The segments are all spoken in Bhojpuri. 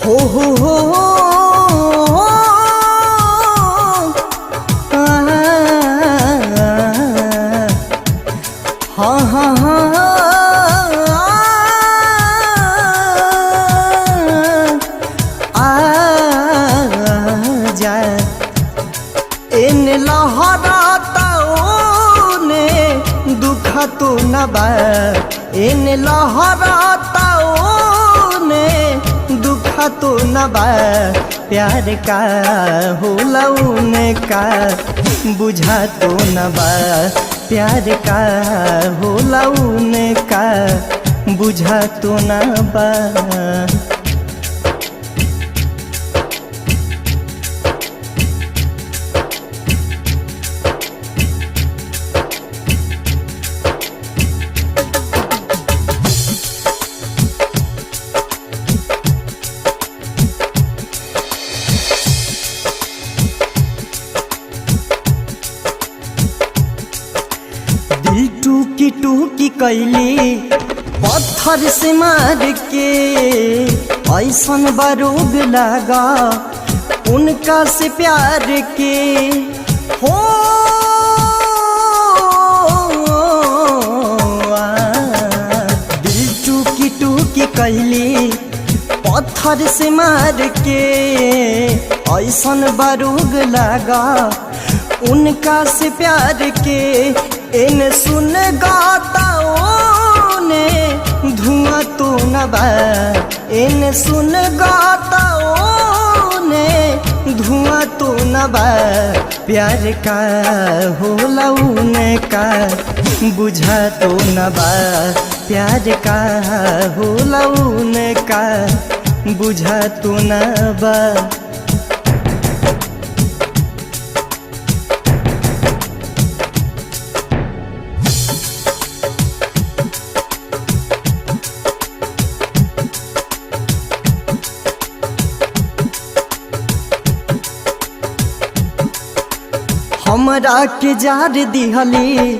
हो हाँ हाँ जा इन लहराता ने दुखा तो न बा इन लहराता ने दुखा तो न बा प्यार का होला उनका बुझा तो न बा प्यार का होला उनका बुझा तो न बा। दिल टूकी टूकी कैली पत्थर से मार के ऐसन बारूद लगा उनका से प्यार के हो दिल टूकी टूकी कैली पत्थर से मार के ऐसन बारूद लगा उनका से प्यार के इन सुन गाता ने धुआं तो न बा इन सुन गाता ने धुआं तो न बा प्यार का होला उनका बुझा तो न बा प्यार का होला उनका बुझा तो न बा। हमरा के जार दिहली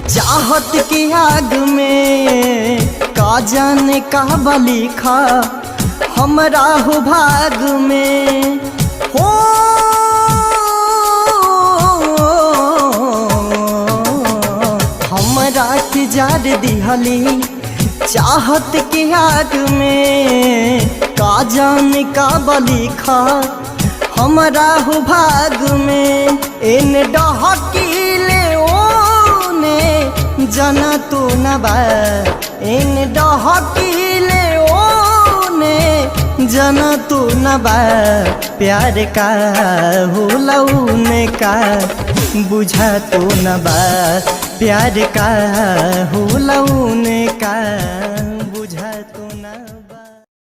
चाहत के आग में का जाने का बलिखा हमरा हो भाग में हो हमरा के जार दिहली चाहत के आग में का जाने का बलिखा हमरा हो भाग में इन डहकीले ओने जना तो न बा इन डहकीले ओने जना तो न बा प्यार का होला उनका बुझा तो न बा प्यार का होला